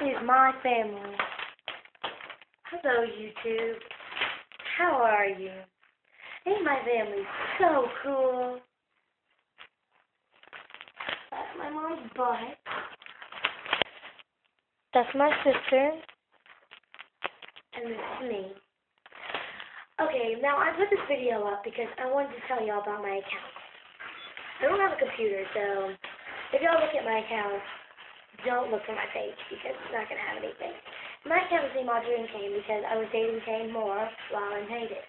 is my family. Hello, YouTube. How are you? Ain't my family so cool? That's my mom's butt. That's my sister. And this is me. Okay, now I put this video up because I wanted to tell y'all about my account. I don't have a computer, so if y'all look at my account, don't look for my page because it's not going to have anything. My account is named Audrey and Kane because I was dating Kane more while in Hated.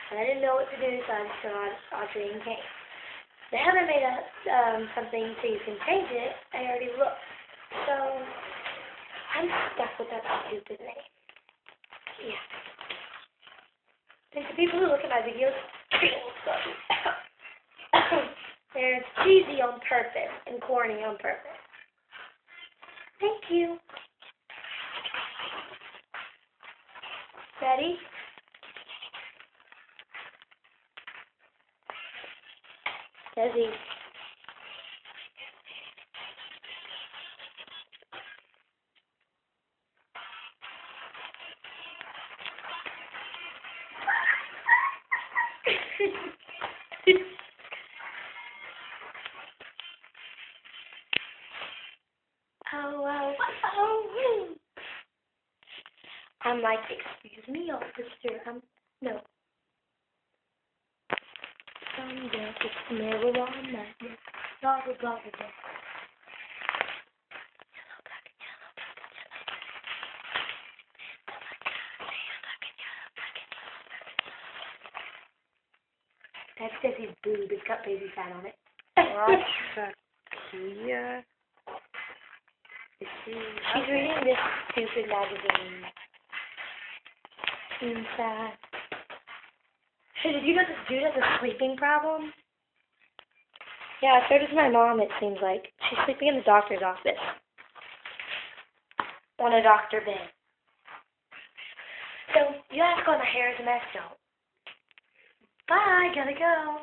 And I didn't know what to do, so I just put Audrey and Kane. They haven't made something so you can change it. I already looked. So I'm stuck with that stupid name. Yeah. And to people who look at my videos, they're cheesy on purpose and corny on purpose. Thank you. Ready? Desi. Oh. I'm like, excuse me, officer. No. Someday it's marijuana. Blah, blah, blah, blah. That's Desi's boob. It's got baby fat on it. Here. She's reading this stupid magazine. Inside. Hey, did you know this dude has a sleeping problem? Yeah, so does my mom, it seems like. She's sleeping in the doctor's office. On a doctor bed. So, you ask why my hair is a mess, don't. Bye, gotta go.